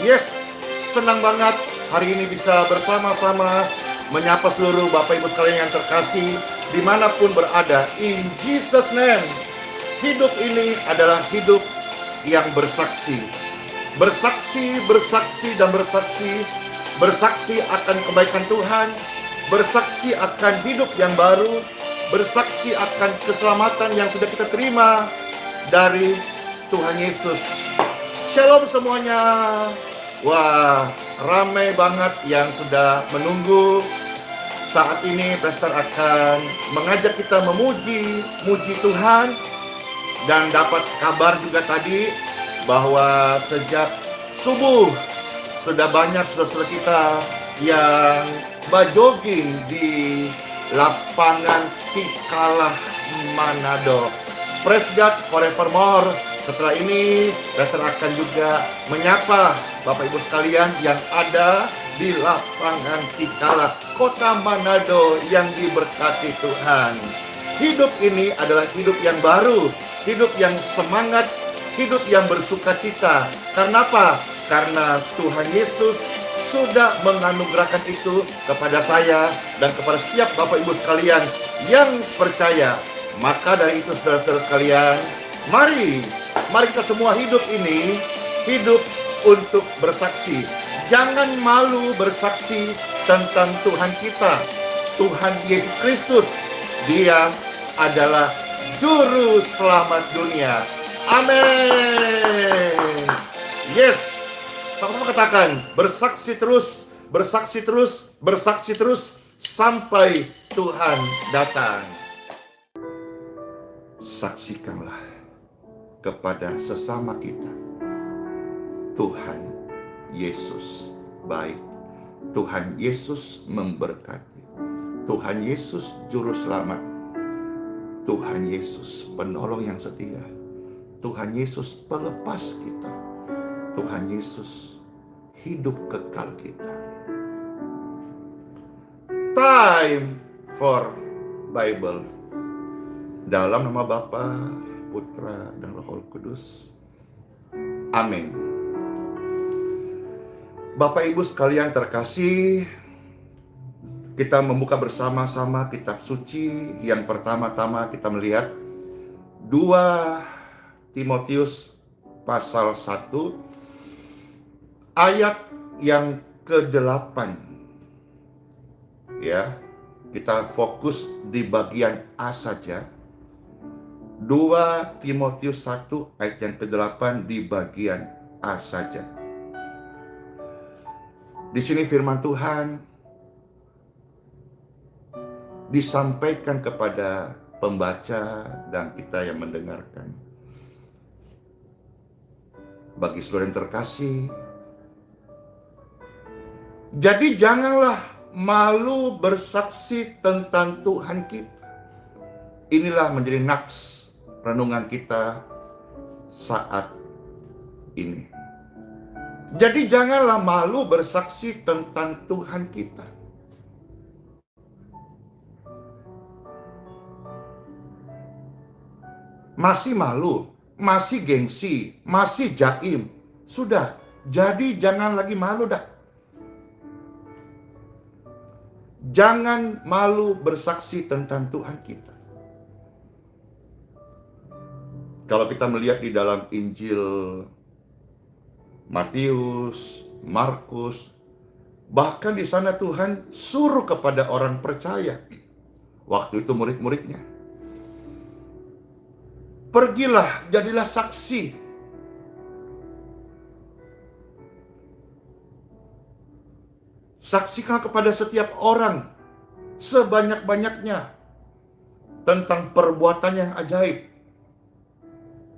Yes, senang banget hari ini bisa bersama-sama menyapa seluruh Bapak Ibu sekalian yang terkasih dimanapun berada. In Jesus name, hidup ini adalah hidup yang bersaksi. Bersaksi, bersaksi, dan bersaksi. Bersaksi akan kebaikan Tuhan, bersaksi akan hidup yang baru, bersaksi akan keselamatan yang sudah kita terima dari Tuhan Yesus. Shalom semuanya. Wah, ramai banget yang sudah menunggu. Saat ini Pastor akan mengajak kita memuji Tuhan. Dan dapat kabar juga tadi bahwa sejak subuh sudah banyak saudara-saudara kita yang berjogging di lapangan Tikalah Manado. Praise God forevermore. Setelah ini, Pastor akan juga menyapa Bapak Ibu sekalian yang ada di lapangan Tikalah, Kota Manado yang diberkati Tuhan. Hidup ini adalah hidup yang baru, hidup yang semangat, hidup yang bersukacita. Karena apa? Karena Tuhan Yesus sudah menganugerahkan itu kepada saya dan kepada setiap Bapak Ibu sekalian yang percaya. Maka dari itu saudara-saudara sekalian, mari kita semua hidup ini, hidup untuk bersaksi. Jangan malu bersaksi tentang Tuhan kita, Tuhan Yesus Kristus. Dia adalah Juru Selamat dunia. Amin. Yes. Sama-sama katakan, bersaksi terus, bersaksi terus, bersaksi terus sampai Tuhan datang. Saksikanlah kepada sesama kita, Tuhan Yesus baik, Tuhan Yesus memberkati, Tuhan Yesus Juru Selamat, Tuhan Yesus penolong yang setia, Tuhan Yesus pelepas kita, Tuhan Yesus hidup kekal kita. Time for Bible. Dalam nama Bapa, Putra, dan Roh Kudus. Amin. Bapak Ibu sekalian terkasih, kita membuka bersama-sama kitab suci. Yang pertama-tama kita melihat 2 Timotius pasal 1 ayat yang ke-8. Ya, kita fokus di bagian A saja. 2 Timotius 1 ayat yang ke-8 di bagian A saja. Di sini firman Tuhan disampaikan kepada pembaca dan kita yang mendengarkan. Bagi saudara yang terkasih, jadi janganlah malu bersaksi tentang Tuhan kita. Inilah menjadi nats renungan kita saat ini. Jadi janganlah malu bersaksi tentang Tuhan kita. Masih malu, masih gengsi, masih jaim. Sudah, jadi jangan lagi malu dah. Jangan malu bersaksi tentang Tuhan kita. Kalau kita melihat di dalam Injil Matius, Markus, bahkan di sana Tuhan suruh kepada orang percaya. Waktu itu murid-muridnya, pergilah, jadilah saksi. Saksikan kepada setiap orang sebanyak-banyaknya tentang perbuatan yang ajaib.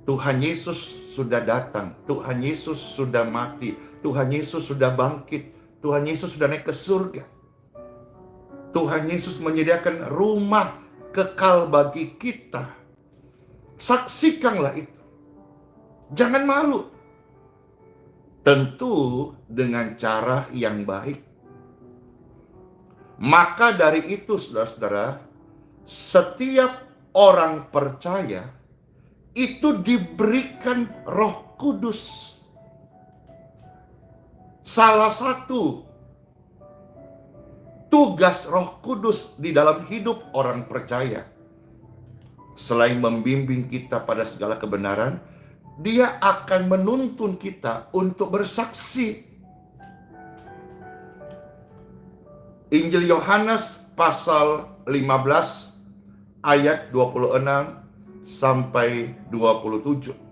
Tuhan Yesus sudah datang, Tuhan Yesus sudah mati, Tuhan Yesus sudah bangkit, Tuhan Yesus sudah naik ke surga. Tuhan Yesus menyediakan rumah kekal bagi kita. Saksikanlah itu. Jangan malu. Tentu dengan cara yang baik. Maka dari itu saudara-saudara, setiap orang percaya itu diberikan Roh Kudus. Salah satu tugas Roh Kudus di dalam hidup orang percaya, selain membimbing kita pada segala kebenaran, Dia akan menuntun kita untuk bersaksi. Injil Yohanes pasal 15 ayat 26 sampai 27.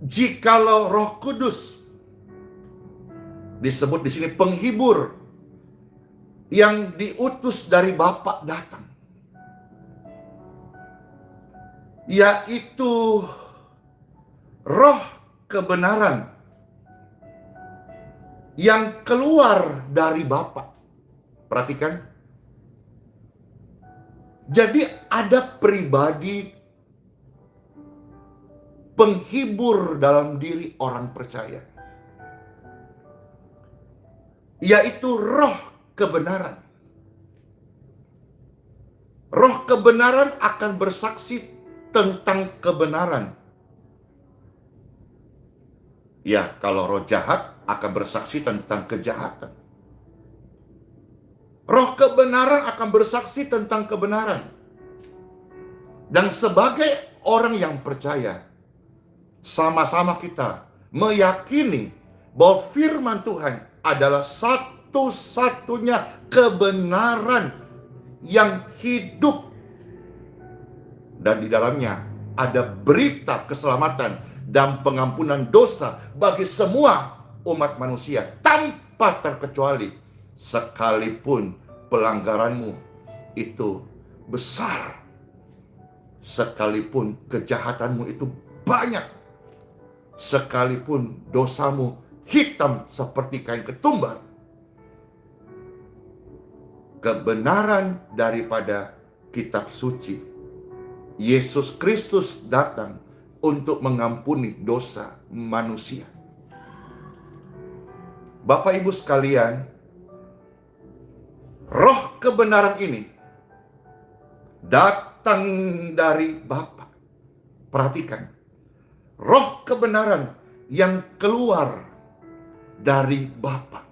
Jikalau Roh Kudus, disebut di sini penghibur, yang diutus dari Bapa datang, yaitu Roh kebenaran yang keluar dari Bapa. Perhatikan. Jadi ada pribadi penghibur dalam diri orang percaya, yaitu Roh kebenaran. Roh kebenaran akan bersaksi tentang kebenaran. Ya, kalau roh jahat akan bersaksi tentang kejahatan. Roh kebenaran akan bersaksi tentang kebenaran. Dan sebagai orang yang percaya, sama-sama kita meyakini bahwa firman Tuhan adalah satu-satunya kebenaran yang hidup, dan di dalamnya ada berita keselamatan dan pengampunan dosa bagi semua umat manusia tanpa terkecuali, sekalipun pelanggaranmu itu besar, sekalipun kejahatanmu itu banyak, sekalipun dosamu hitam seperti kain ketumbar. Kebenaran daripada kitab suci, Yesus Kristus datang untuk mengampuni dosa manusia. Bapak Ibu sekalian, roh kebenaran ini datang dari Bapa. Perhatikan, roh kebenaran yang keluar dari Bapa.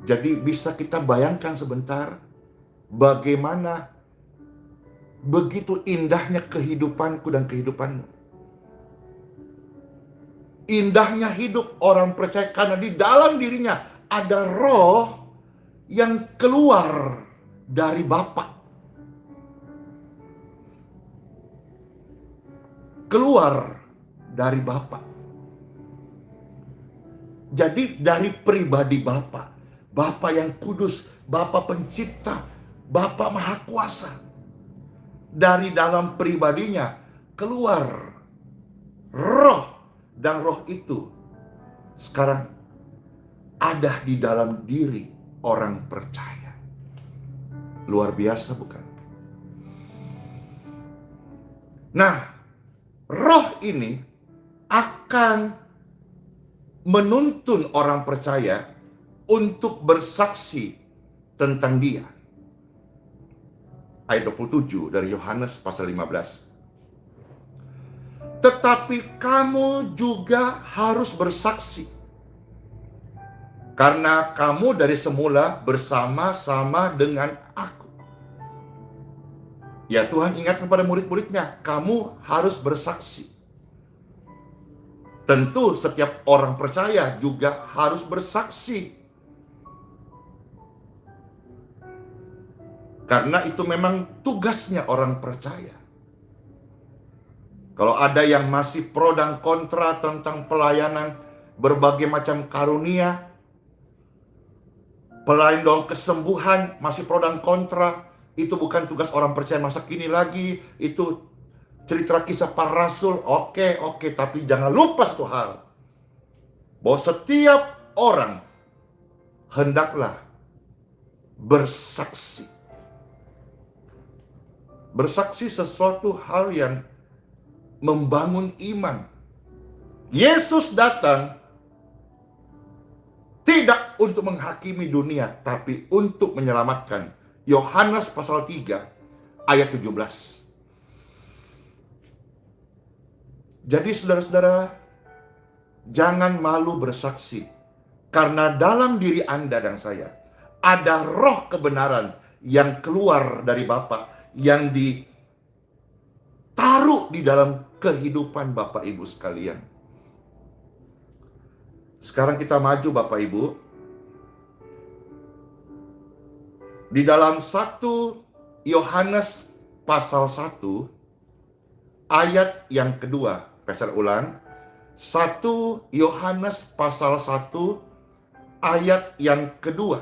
Jadi bisa kita bayangkan sebentar bagaimana begitu indahnya kehidupanku dan kehidupanmu. Indahnya hidup orang percaya karena di dalam dirinya ada roh yang keluar dari Bapa. Keluar dari Bapa. Jadi dari pribadi Bapa, Bapa yang kudus, Bapa pencipta, Bapa maha kuasa, dari dalam pribadinya keluar roh, dan roh itu sekarang ada di dalam diri orang percaya. Luar biasa, bukan? Nah, roh ini akan menuntun orang percaya untuk bersaksi tentang Dia. Ayat 27 dari Yohanes pasal 15. Tetapi kamu juga harus bersaksi, karena kamu dari semula bersama-sama dengan aku. Ya, Tuhan ingatkan kepada murid-muridnya, kamu harus bersaksi. Tentu setiap orang percaya juga harus bersaksi. Karena itu memang tugasnya orang percaya. Kalau ada yang masih pro dan kontra tentang pelayanan berbagai macam karunia, pelayanan dalam kesembuhan masih pro dan kontra, itu bukan tugas orang percaya masa kini lagi, itu cerita kisah para rasul. Oke, tapi jangan lupa satu hal, bahwa setiap orang hendaklah bersaksi. Bersaksi sesuatu hal yang membangun iman. Yesus datang tidak untuk menghakimi dunia, tapi untuk menyelamatkan. Yohanes pasal 3 ayat 17. Jadi saudara-saudara, jangan malu bersaksi. Karena dalam diri Anda dan saya, ada roh kebenaran yang keluar dari Bapa, yang ditaruh di dalam kehidupan Bapak Ibu sekalian. Sekarang kita maju Bapak Ibu. Di dalam 1 Yohanes pasal 1 ayat yang kedua. Peser ulang. 1 Yohanes pasal 1 ayat yang kedua.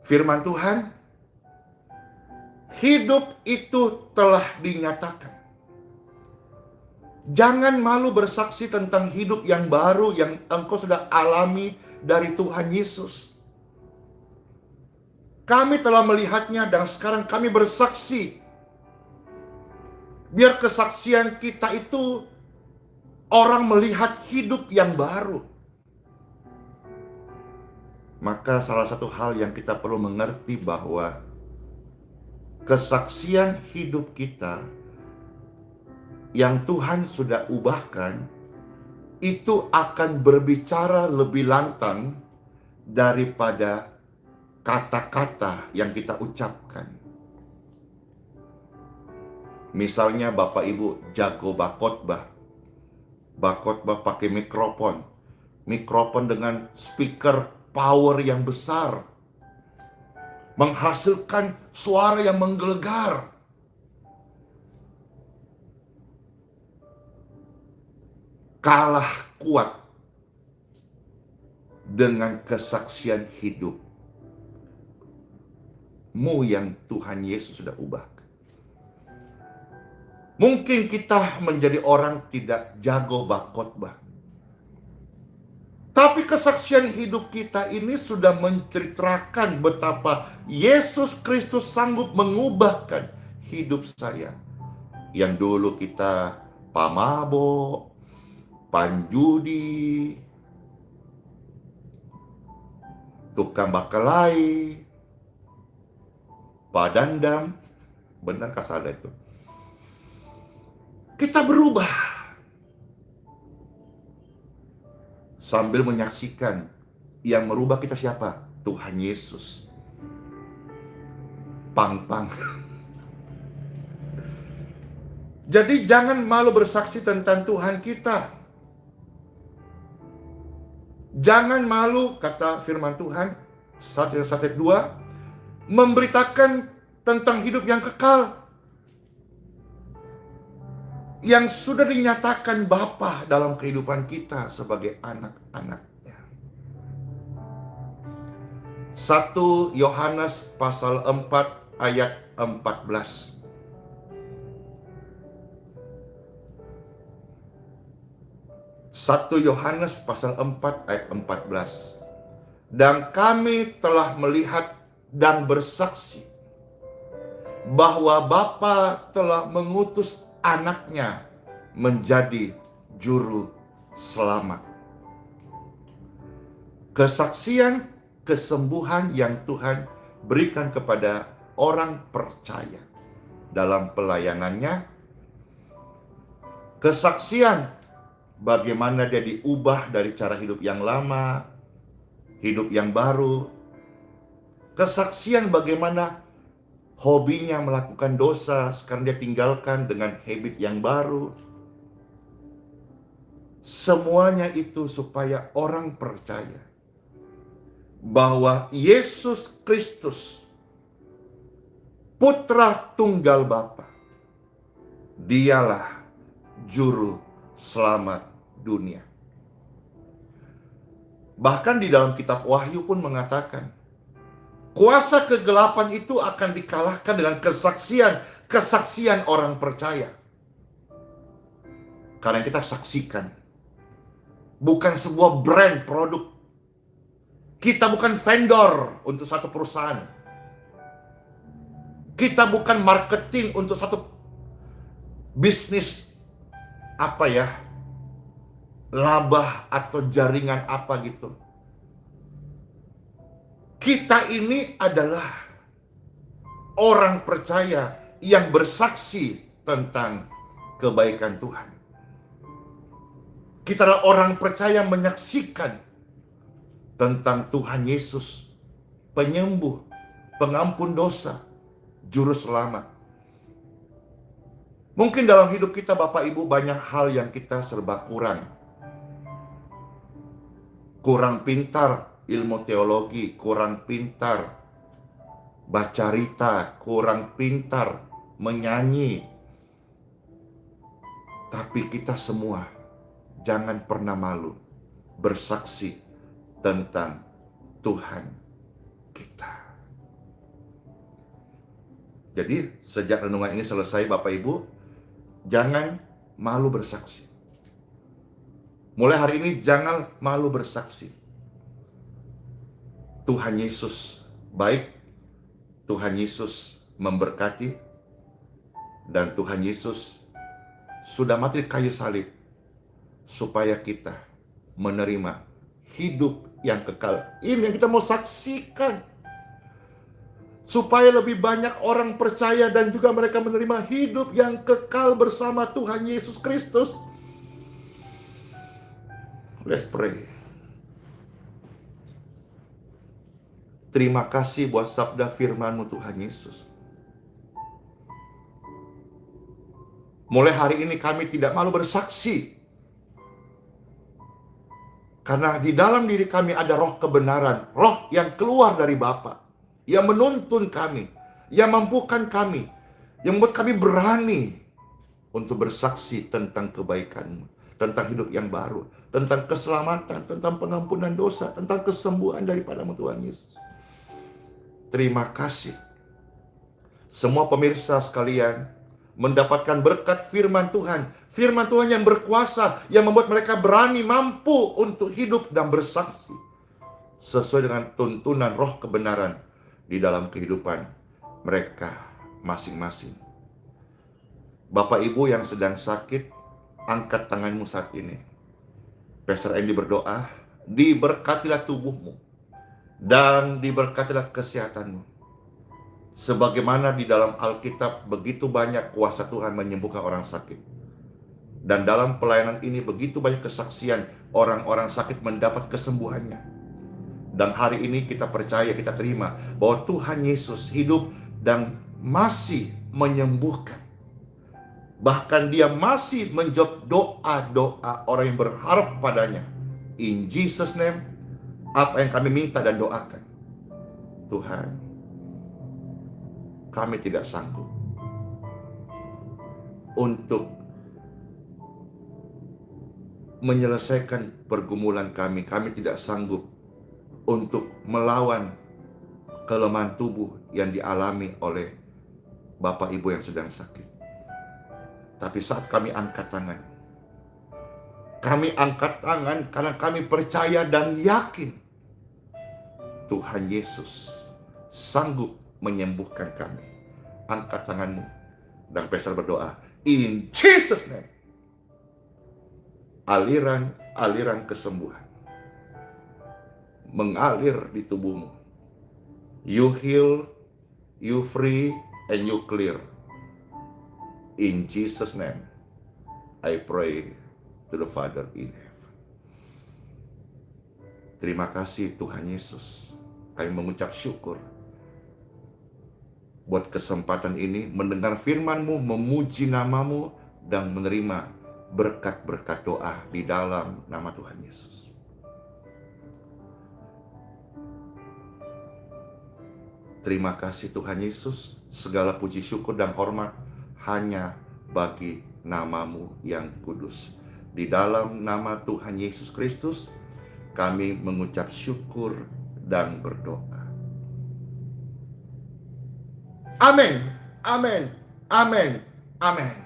Firman Tuhan, hidup itu telah dinyatakan. Jangan malu bersaksi tentang hidup yang baru yang engkau sudah alami dari Tuhan Yesus. Kami telah melihatnya dan sekarang kami bersaksi. Biar kesaksian kita itu orang melihat hidup yang baru. Maka salah satu hal yang kita perlu mengerti bahwa kesaksian hidup kita yang Tuhan sudah ubahkan itu akan berbicara lebih lantang daripada kata-kata yang kita ucapkan. Misalnya Bapak Ibu jago bakotbah. Bakotbah pakai mikrofon. Mikrofon dengan speaker power yang besar. Menghasilkan suara yang menggelegar. Kalah kuat dengan kesaksian hidupmu yang Tuhan Yesus sudah ubahkan. Mungkin kita menjadi orang tidak jago bakotbah. Tapi kesaksian hidup kita ini sudah menceritakan betapa Yesus Kristus sanggup mengubahkan hidup saya. Yang dulu kita pamabok, panjudi, tukang bakelai, padandam. Benar kasada itu. Kita berubah sambil menyaksikan yang merubah kita siapa? Tuhan Yesus. Pang-pang. Jadi jangan malu bersaksi tentang Tuhan kita. Jangan malu, kata firman Tuhan, 1 2, memberitakan tentang hidup yang kekal. Yang sudah dinyatakan Bapa dalam kehidupan kita sebagai anak-anaknya. 1 Yohanes pasal 4 ayat 14. 1 Yohanes pasal 4 ayat 14. Dan kami telah melihat dan bersaksi bahwa Bapa telah mengutus anaknya menjadi juru selamat. Kesaksian kesembuhan yang Tuhan berikan kepada orang percaya dalam pelayanannya. Kesaksian bagaimana dia diubah dari cara hidup yang lama, hidup yang baru. Kesaksian bagaimana hobinya melakukan dosa, sekarang dia tinggalkan dengan habit yang baru. Semuanya itu supaya orang percaya bahwa Yesus Kristus, Putra Tunggal Bapa, dialah juru selamat dunia. Bahkan di dalam kitab Wahyu pun mengatakan, kuasa kegelapan itu akan dikalahkan dengan kesaksian orang percaya. Karena kita saksikan, bukan sebuah brand produk. Kita bukan vendor untuk satu perusahaan. Kita bukan marketing untuk satu bisnis laba atau jaringan apa gitu. Kita ini adalah orang percaya yang bersaksi tentang kebaikan Tuhan. Kita adalah orang percaya menyaksikan tentang Tuhan Yesus, penyembuh, pengampun dosa, juru selamat. Mungkin dalam hidup kita Bapak Ibu banyak hal yang kita serba kurang. Kurang pintar ilmu teologi, kurang pintar baca rita, kurang pintar menyanyi. Tapi kita semua jangan pernah malu bersaksi tentang Tuhan kita. Jadi sejak renungan ini selesai Bapak Ibu, jangan malu bersaksi. Mulai hari ini jangan malu bersaksi. Tuhan Yesus baik, Tuhan Yesus memberkati, dan Tuhan Yesus sudah mati di kayu salib supaya kita menerima hidup yang kekal. Ini yang kita mau saksikan, supaya lebih banyak orang percaya dan juga mereka menerima hidup yang kekal bersama Tuhan Yesus Kristus. Let's pray. Terima kasih buat sabda firman-Mu Tuhan Yesus. Mulai hari ini kami tidak malu bersaksi. Karena di dalam diri kami ada roh kebenaran, roh yang keluar dari Bapa, yang menuntun kami, yang mampukan kami, yang membuat kami berani untuk bersaksi tentang kebaikan-Mu, tentang hidup yang baru, tentang keselamatan, tentang pengampunan dosa, tentang kesembuhan daripada-Mu Tuhan Yesus. Terima kasih. Semua pemirsa sekalian mendapatkan berkat firman Tuhan. Firman Tuhan yang berkuasa, yang membuat mereka berani, mampu untuk hidup dan bersaksi sesuai dengan tuntunan roh kebenaran di dalam kehidupan mereka masing-masing. Bapak Ibu yang sedang sakit, angkat tanganmu saat ini. Pastor Andy berdoa, diberkatilah tubuhmu dan diberkatilah kesehatanmu. Sebagaimana di dalam Alkitab begitu banyak kuasa Tuhan menyembuhkan orang sakit. Dan dalam pelayanan ini begitu banyak kesaksian orang-orang sakit mendapat kesembuhannya. Dan hari ini kita percaya, kita terima bahwa Tuhan Yesus hidup dan masih menyembuhkan. Bahkan Dia masih menjawab doa-doa orang yang berharap padanya. In Jesus name, apa yang kami minta dan doakan, Tuhan, kami tidak sanggup untuk menyelesaikan pergumulan kami. Kami tidak sanggup untuk melawan kelemahan tubuh yang dialami oleh Bapak Ibu yang sedang sakit. Tapi saat kami angkat tangan karena kami percaya dan yakin Tuhan Yesus sanggup menyembuhkan kami. Angkat tanganmu dan pastor berdoa, in Jesus name. Aliran kesembuhan mengalir di tubuhmu. You heal, you free, and you clear. In Jesus name, I pray to the Father in heaven. Terima kasih Tuhan Yesus. Kami mengucap syukur buat kesempatan ini mendengar firman-Mu, memuji nama-Mu, dan menerima berkat-berkat doa di dalam nama Tuhan Yesus. Terima kasih Tuhan Yesus. Segala puji syukur dan hormat hanya bagi nama-Mu yang kudus. Di dalam nama Tuhan Yesus Kristus kami mengucap syukur dan berdoa. Amin, amin, amin, amin.